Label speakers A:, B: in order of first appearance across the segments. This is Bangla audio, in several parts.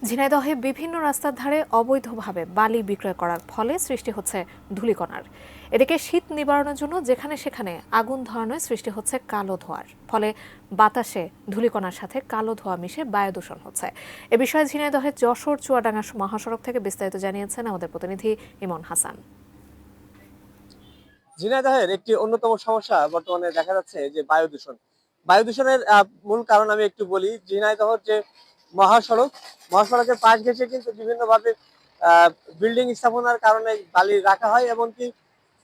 A: ঝিনাইদহে বিভিন্ন রাস্তার ধারে অবৈধভাবে বালি বিক্রয় করার ফলে সৃষ্টি হচ্ছে ধূলিকণার। এদিকে শীত নিবারণের জন্য যেখানে সেখানে আগুন ধরানোয় সৃষ্টি হচ্ছে কালো ধোঁয়ার ফলে বাতাসে ধূলিকণার সাথে কালো ধোঁয়া মিশে বায়ু দূষণ হচ্ছে। এ বিষয়ে ঝিনাইদহের যশোর চুয়াডাঙ্গা মহাসড়ক থেকে বিস্তারিত জানিয়েছেন আমাদের প্রতিনিধি ইমন হাসান।
B: ঝিনাইদহের একটি অন্যতম সমস্যা বর্তমানে দেখা যাচ্ছে যে বায়ু দূষণ। বায়ু দূষণের মূল কারণ আমি একটু বলি। ঝিনাইদহের যে মহাসড়ক, মহাসড়কের পাশ ঘেঁষে কিন্তু বিভিন্নভাবে বিল্ডিং স্থাপনার কারণে বালি রাখা হয়, এমনকি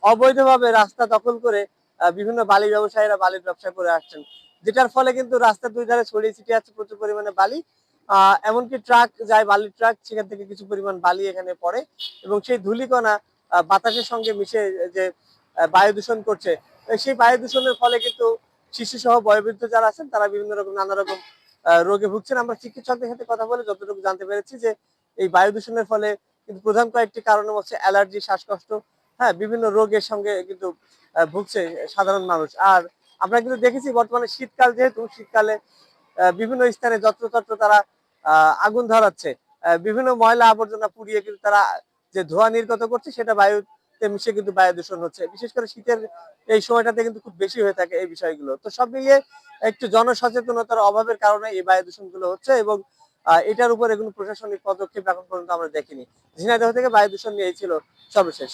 B: অবৈধভাবে রাস্তা দখল করে বিভিন্ন বালি ব্যবসায়ীরা বালির ব্যবসা করে আসছেন, যেটার ফলে কিন্তু রাস্তার দুই ধারে ছড়িয়ে ছিটিয়ে আছে প্রচুর পরিমাণে বালি। এমনকি ট্রাক যায়, বালির ট্রাক, সেখান থেকে কিছু পরিমাণ বালি এখানে পড়ে এবং সেই ধূলিকণা বাতাসের সঙ্গে মিশে যে বায়ু দূষণ করছে। সেই বায়ু দূষণের ফলে কিন্তু শিশু সহ বয়োবৃদ্ধ যারা আছেন তারা বিভিন্ন রকম নানা রকম রোগে ভুগছেন। আমরা চিকিৎসকদের সাথে কথা বলে যতটুকু জানতে পেরেছি যে এই বায়ু দূষণের ফলে কিন্তু প্রধান কয়েকটি কারণ হচ্ছে অ্যালার্জি, শ্বাসকষ্ট, হ্যাঁ, বিভিন্ন রোগের সঙ্গে কিন্তু ভুগছে সাধারণ মানুষ। আর আমরা কিন্তু দেখেছি বর্তমানে শীতকাল, যেহেতু শীতকালে বিভিন্ন স্থানে যত্রতত্র তারা আগুন ধরাচ্ছে, বিভিন্ন ময়লা আবর্জনা পুড়িয়ে কিন্তু তারা যে ধোঁয়া নির্গত করছে সেটা বায়ুতে মিশে কিন্তু বায়ু দূষণ হচ্ছে। বিশেষ করে শীতের এই সময়টাতে কিন্তু খুব বেশি হয়ে থাকে এই বিষয়গুলো। তো সব মিলিয়ে একটু জনসচেতনতার অভাবের কারণে এই বায়ু দূষণ গুলো হচ্ছে এবং এটার উপরে কোনো প্রশাসনিক পদক্ষেপ এখন পর্যন্ত আমরা দেখিনি। ঝিনাইদহ থেকে বায়ু দূষণ নিয়ে এই ছিল সর্বশেষ।